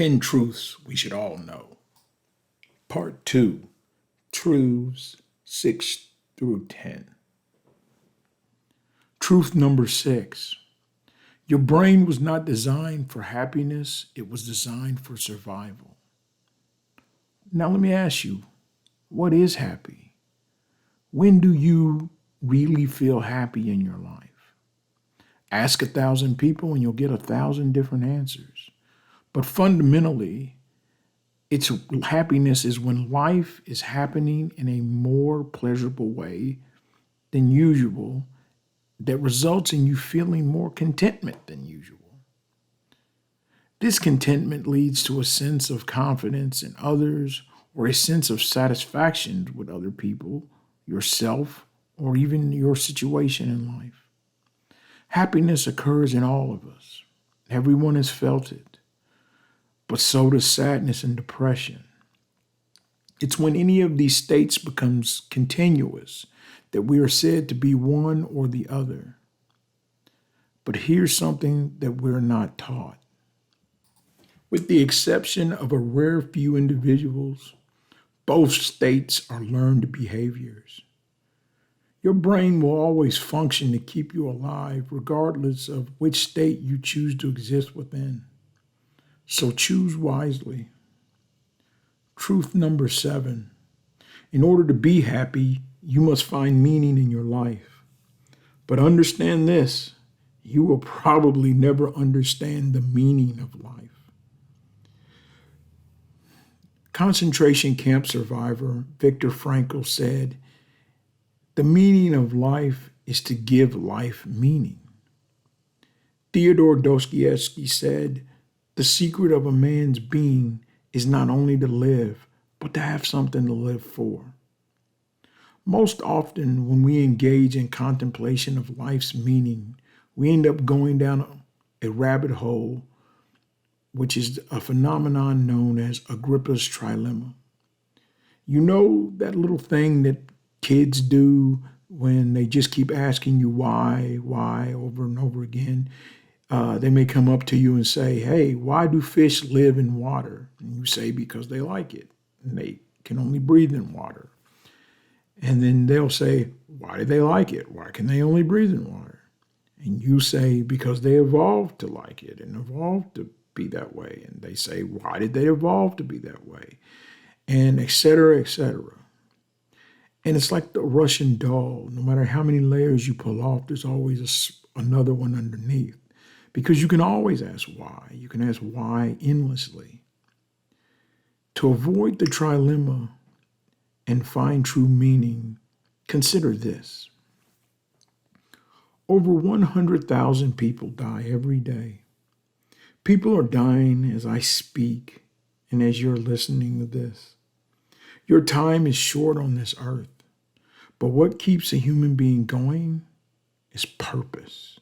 10 Truths We Should All Know. Part 2, Truths 6 through 10. Truth number 6. Your brain was not designed for happiness, it was designed for survival. Now let me ask you, what is happy? When do you really feel happy in your life? Ask 1,000 people and you'll get 1,000 different answers. But fundamentally, its happiness is when life is happening in a more pleasurable way than usual that results in you feeling more contentment than usual. This contentment leads to a sense of confidence in others or a sense of satisfaction with other people, yourself, or even your situation in life. Happiness occurs in all of us. Everyone has felt it, but so does sadness and depression. It's when any of these states becomes continuous that we are said to be one or the other. But here's something that we're not taught. With the exception of a rare few individuals, both states are learned behaviors. Your brain will always function to keep you alive, regardless of which state you choose to exist within. So choose wisely. Truth number 7. In order to be happy, you must find meaning in your life. But understand this, you will probably never understand the meaning of life. Concentration camp survivor Viktor Frankl said, "The meaning of life is to give life meaning." Theodore Dostoevsky said, "The secret of a man's being is not only to live, but to have something to live for." Most often, when we engage in contemplation of life's meaning, we end up going down a rabbit hole, which is a phenomenon known as Agrippa's trilemma. You know that little thing that kids do when they just keep asking you why, over and over again? They may come up to you and say, "Hey, why do fish live in water?" And you say, "Because they like it, and they can only breathe in water." And then they'll say, "Why do they like it? Why can they only breathe in water?" And you say, "Because they evolved to like it and evolved to be that way." And they say, "Why did they evolve to be that way?" And et cetera, et cetera. And it's like the Russian doll. No matter how many layers you pull off, there's always another one underneath. Because you can always ask why. You can ask why endlessly. To avoid the trilemma and find true meaning, consider this. Over 100,000 people die every day. People are dying as I speak and as you're listening to this. Your time is short on this earth, but what keeps a human being going is purpose.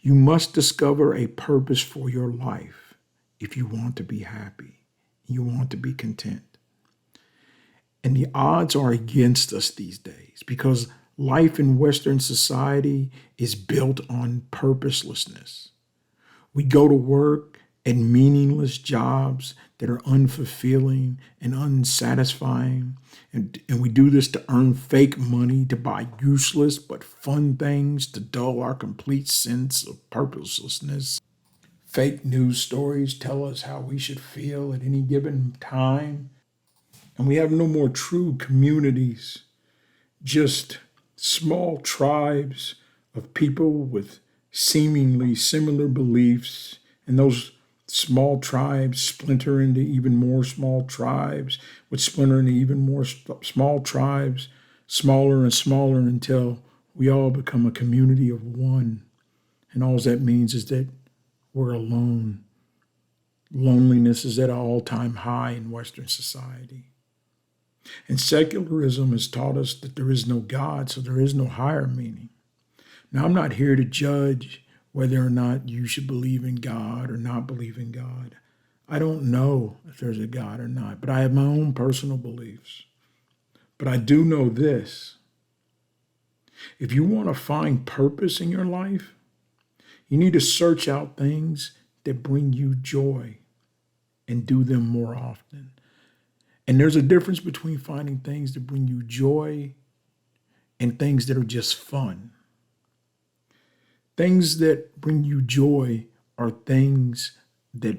You must discover a purpose for your life if you want to be happy, you want to be content. And the odds are against us these days because life in Western society is built on purposelessness. We go to work at meaningless jobs that are unfulfilling and unsatisfying. And we do this to earn fake money, to buy useless but fun things, to dull our complete sense of purposelessness. Fake news stories tell us how we should feel at any given time. And we have no more true communities, just small tribes of people with seemingly similar beliefs. And those small tribes splinter into even more small tribes, which splinter into even more small tribes, smaller and smaller until we all become a community of one. And all that means is that we're alone. Loneliness is at an all-time high in Western society. And secularism has taught us that there is no God, so there is no higher meaning. Now, I'm not here to judge whether or not you should believe in God or not believe in God. I don't know if there's a God or not, but I have my own personal beliefs. But I do know this. If you want to find purpose in your life, you need to search out things that bring you joy. and do them more often. And there's a difference between finding things that bring you joy and things that are just fun. Things that bring you joy are things that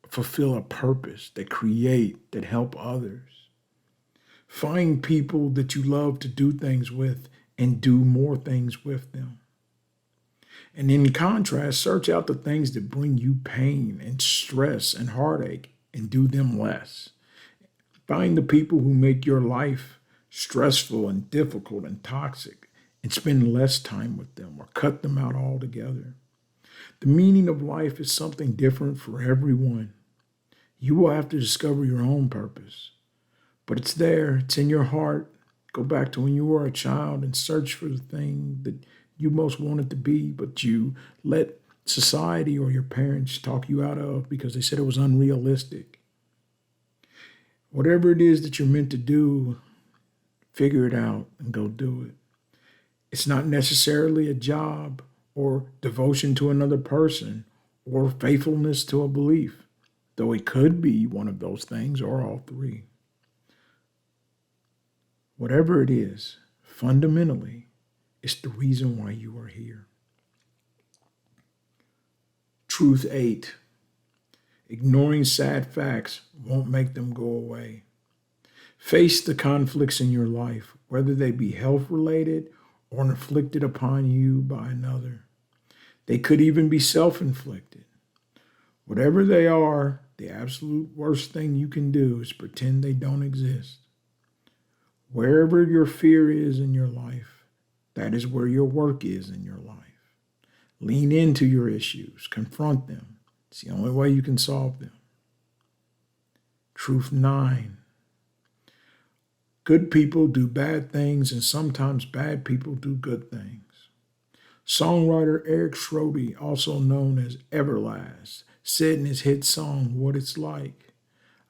fulfill a purpose, that create, that help others. Find people that you love to do things with and do more things with them. And in contrast, search out the things that bring you pain and stress and heartache and do them less. Find the people who make your life stressful and difficult and toxic and spend less time with them or cut them out altogether. The meaning of life is something different for everyone. You will have to discover your own purpose, but it's there, it's in your heart. Go back to when you were a child and search for the thing that you most wanted to be, but you let society or your parents talk you out of because they said it was unrealistic. Whatever it is that you're meant to do, figure it out and go do it. It's not necessarily a job or devotion to another person or faithfulness to a belief, though it could be one of those things or all three. Whatever it is, fundamentally, it's the reason why you are here. Truth 8. Ignoring sad facts won't make them go away. Face the conflicts in your life, whether they be health-related or inflicted upon you by another. They could even be self-inflicted. Whatever they are, the absolute worst thing you can do is pretend they don't exist. Wherever your fear is in your life, that is where your work is in your life. Lean into your issues, confront them. It's the only way you can solve them. Truth 9. Good people do bad things, and sometimes bad people do good things. Songwriter Eric Schrody, also known as Everlast, said in his hit song, What It's Like,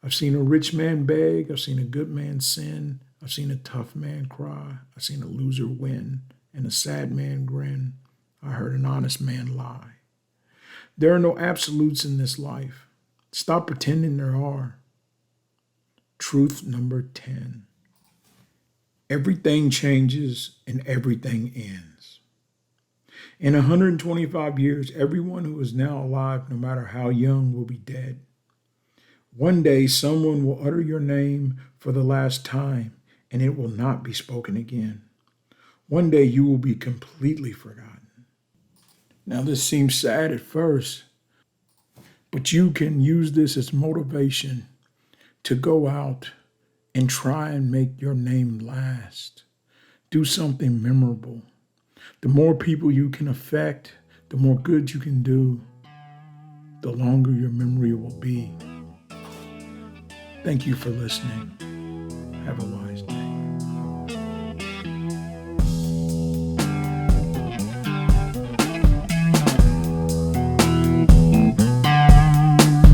I've seen a rich man beg, I've seen a good man sin, I've seen a tough man cry, I've seen a loser win, and a sad man grin. I heard an honest man lie. There are no absolutes in this life. Stop pretending there are. Truth number 10. Everything changes and everything ends. In 125 years, everyone who is now alive, no matter how young, will be dead. One day, someone will utter your name for the last time, and it will not be spoken again. One day, you will be completely forgotten. Now, this seems sad at first, but you can use this as motivation to go out and try and make your name last. Do something memorable. The more people you can affect, the more good you can do, the longer your memory will be. Thank you for listening. Have a wise day.